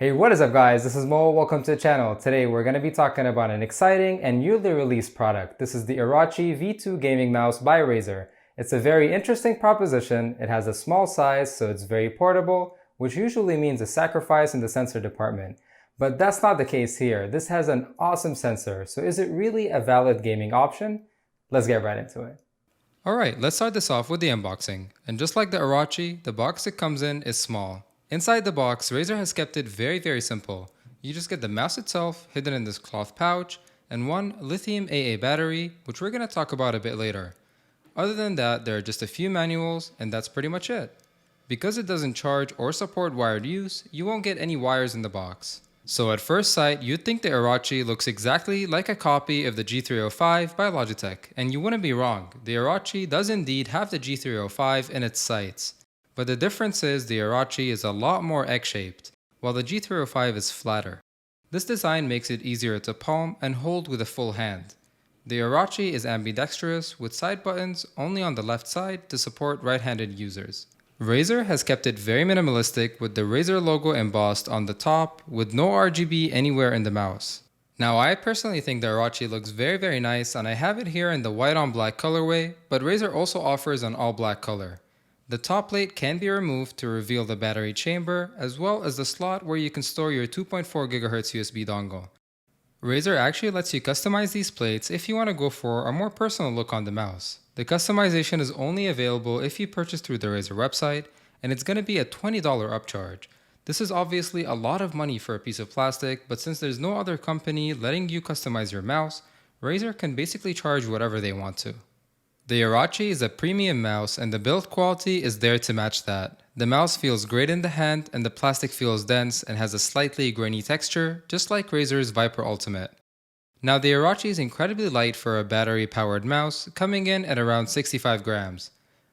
Hey, what is up guys? This is Mo. Welcome to the channel. Today we're going to be talking about an exciting and newly released product. This is the Orochi V2 gaming mouse by Razer. It's a very interesting proposition. It has a small size, so it's very portable, which usually means a sacrifice in the sensor department. But that's not the case here. This has an awesome sensor, so is it really a valid gaming option? Let's get right into it. Alright, let's start this off with the unboxing. And just like the Orochi, the box it comes in is small. Inside the box, Razer has kept it very simple. You just get the mouse itself hidden in this cloth pouch and one lithium AA battery, which we're going to talk about a bit later. Other than that, there are just a few manuals and that's pretty much it. Because it doesn't charge or support wired use, you won't get any wires in the box. So at first sight, you'd think the Orochi looks exactly like a copy of the G305 by Logitech, and you wouldn't be wrong. The Orochi does indeed have the G305 in its sights. But the difference is the Orochi is a lot more egg-shaped, while the G305 is flatter. This design makes it easier to palm and hold with a full hand. The Orochi is ambidextrous with side buttons only on the left side to support right-handed users. Razer has kept it very minimalistic with the Razer logo embossed on the top with no RGB anywhere in the mouse. Now I personally think the Orochi looks very nice and I have it here in the white on black colorway, but Razer also offers an all black color. The top plate can be removed to reveal the battery chamber as well as the slot where you can store your 2.4 GHz USB dongle. Razer actually lets you customize these plates if you want to go for a more personal look on the mouse. The customization is only available if you purchase through the Razer website, and it's going to be a $20 upcharge. This is obviously a lot of money for a piece of plastic, but since there's no other company letting you customize your mouse, Razer can basically charge whatever they want to. The Orochi is a premium mouse and the build quality is there to match that. The mouse feels great in the hand and the plastic feels dense and has a slightly grainy texture, just like Razer's Viper Ultimate. Now the Orochi is incredibly light for a battery-powered mouse, coming in at around 65 grams.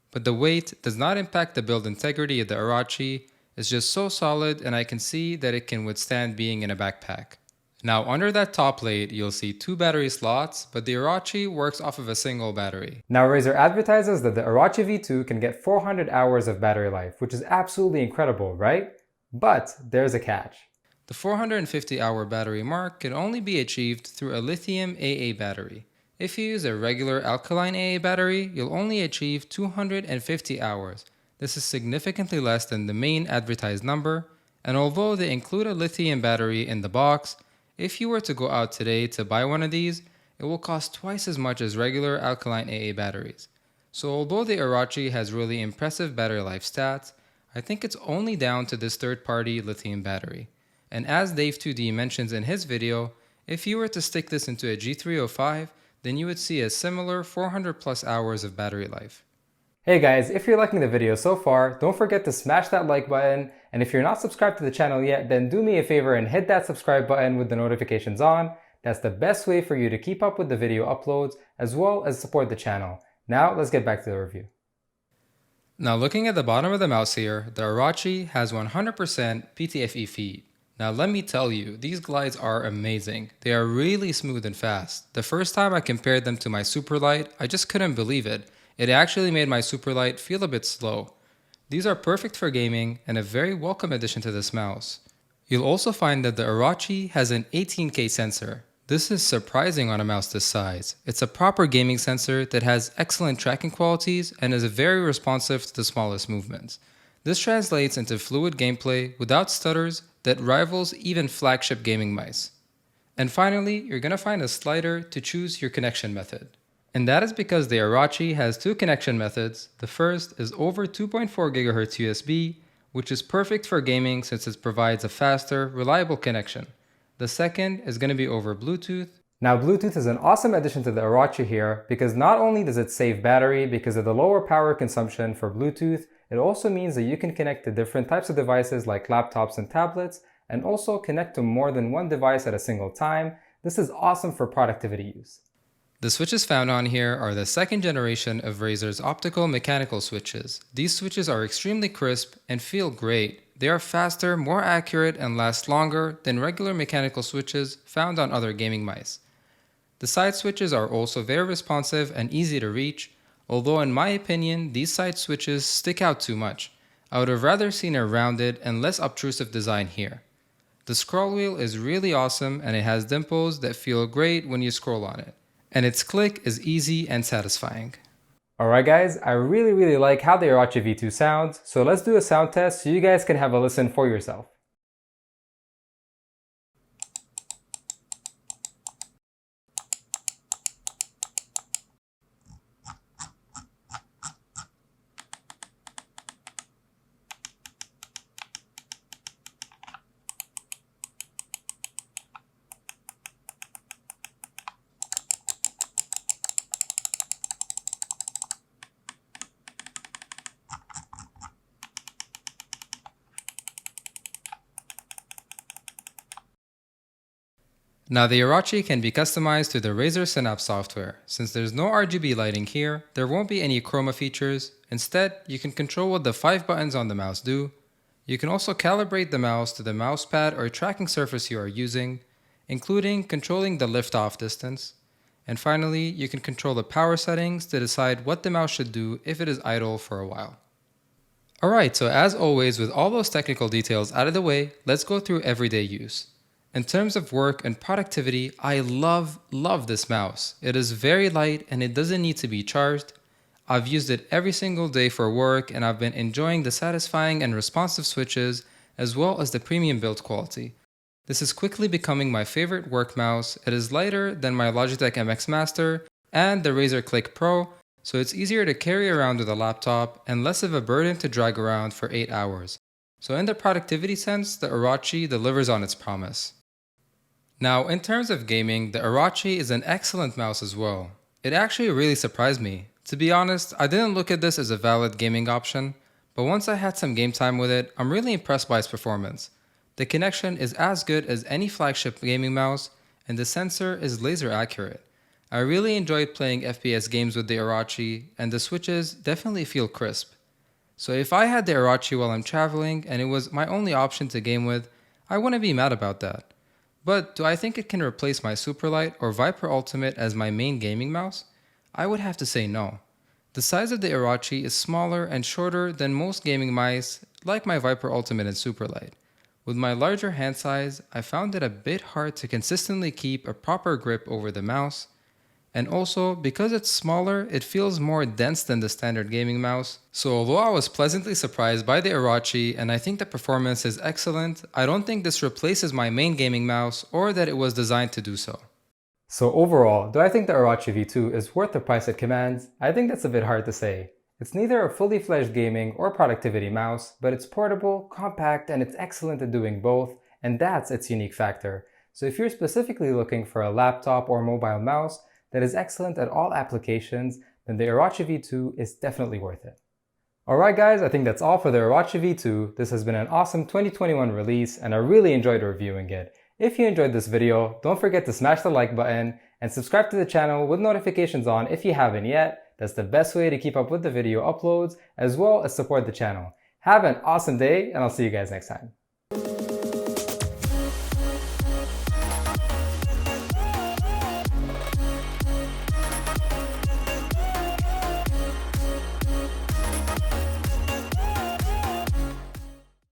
But the weight does not impact the build integrity of the Orochi. It's just so solid and I can see that it can withstand being in a backpack. Now under that top plate, you'll see two battery slots, but the Orochi works off of a single battery. Now Razer advertises that the Orochi V2 can get 400 hours of battery life, which is absolutely incredible, right? But there's a catch. The 450-hour battery mark can only be achieved through a lithium AA battery. If you use a regular alkaline AA battery, you'll only achieve 250 hours. This is significantly less than the main advertised number, and although they include a lithium battery in the box, if you were to go out today to buy one of these, it will cost twice as much as regular alkaline AA batteries. So although the Orochi has really impressive battery life stats, I think it's only down to this third-party lithium battery. And as Dave2D mentions in his video, if you were to stick this into a G305, then you would see a similar 400 plus hours of battery life. Hey guys, if you're liking the video so far, don't forget to smash that like button, and if you're not subscribed to the channel yet, then do me a favor and hit that subscribe button with the notifications on. That's the best way for you to keep up with the video uploads as well as support the channel. Now let's get back to the review. Now looking at the bottom of the mouse here, the Orochi has 100% PTFE feet. Now let me tell you, these glides are amazing. They are really smooth and fast. The first time I compared them to my Superlight, I just couldn't believe it. It actually made my Superlight feel a bit slow. These are perfect for gaming and a very welcome addition to this mouse. You'll also find that the Orochi has an 18K sensor. This is surprising on a mouse this size. It's a proper gaming sensor that has excellent tracking qualities and is very responsive to the smallest movements. This translates into fluid gameplay without stutters that rivals even flagship gaming mice. And finally, you're going to find a slider to choose your connection method. And that is because the Orochi has two connection methods. The first is over 2.4 GHz USB, which is perfect for gaming since it provides a faster, reliable connection. The second is going to be over Bluetooth. Now Bluetooth is an awesome addition to the Orochi here because not only does it save battery because of the lower power consumption for Bluetooth, it also means that you can connect to different types of devices like laptops and tablets and also connect to more than one device at a single time. This is awesome for productivity use. The switches found on here are the second generation of Razer's optical mechanical switches. These switches are extremely crisp and feel great. They are faster, more accurate, and last longer than regular mechanical switches found on other gaming mice. The side switches are also very responsive and easy to reach, although in my opinion, these side switches stick out too much. I would have rather seen a rounded and less obtrusive design here. The scroll wheel is really awesome and it has dimples that feel great when you scroll on it. And its click is easy and satisfying. Alright guys, I really like how the Orochi V2 sounds, so let's do a sound test so you guys can have a listen for yourself. Now the Orochi can be customized through the Razer Synapse software. Since there's no RGB lighting here, there won't be any chroma features. Instead, you can control what the 5 buttons on the mouse do. You can also calibrate the mouse to the mouse pad or tracking surface you are using, including controlling the lift-off distance. And finally, you can control the power settings to decide what the mouse should do if it is idle for a while. Alright, so as always, with all those technical details out of the way, let's go through everyday use. In terms of work and productivity, I love this mouse. It is very light and it doesn't need to be charged. I've used it every single day for work and I've been enjoying the satisfying and responsive switches as well as the premium build quality. This is quickly becoming my favorite work mouse. It is lighter than my Logitech MX Master and the Razer Click Pro, so it's easier to carry around with a laptop and less of a burden to drag around for 8 hours. So in the productivity sense, the Orochi delivers on its promise. Now, in terms of gaming, the Orochi is an excellent mouse as well. It actually really surprised me. To be honest, I didn't look at this as a valid gaming option, but once I had some game time with it, I'm really impressed by its performance. The connection is as good as any flagship gaming mouse, and the sensor is laser accurate. I really enjoyed playing FPS games with the Orochi, and the switches definitely feel crisp. So if I had the Orochi while I'm traveling and it was my only option to game with, I wouldn't be mad about that. But do I think it can replace my Ultralight or Viper Ultimate as my main gaming mouse? I would have to say no. The size of the Orochi is smaller and shorter than most gaming mice, like my Viper Ultimate and Ultralight. With my larger hand size, I found it a bit hard to consistently keep a proper grip over the mouse. And also, because it's smaller, it feels more dense than the standard gaming mouse. So although I was pleasantly surprised by the Orochi and I think the performance is excellent, I don't think this replaces my main gaming mouse or that it was designed to do so. So overall, do I think the Orochi V2 is worth the price it commands? I think that's a bit hard to say. It's neither a fully fledged gaming or productivity mouse, but it's portable, compact, and it's excellent at doing both, and that's its unique factor. So if you're specifically looking for a laptop or mobile mouse that is excellent at all applications, then the Orochi V2 is definitely worth it. Alright guys, I think that's all for the Orochi V2. This has been an awesome 2021 release and I really enjoyed reviewing it. If you enjoyed this video, don't forget to smash the like button and subscribe to the channel with notifications on if you haven't yet. That's the best way to keep up with the video uploads as well as support the channel. Have an awesome day and I'll see you guys next time.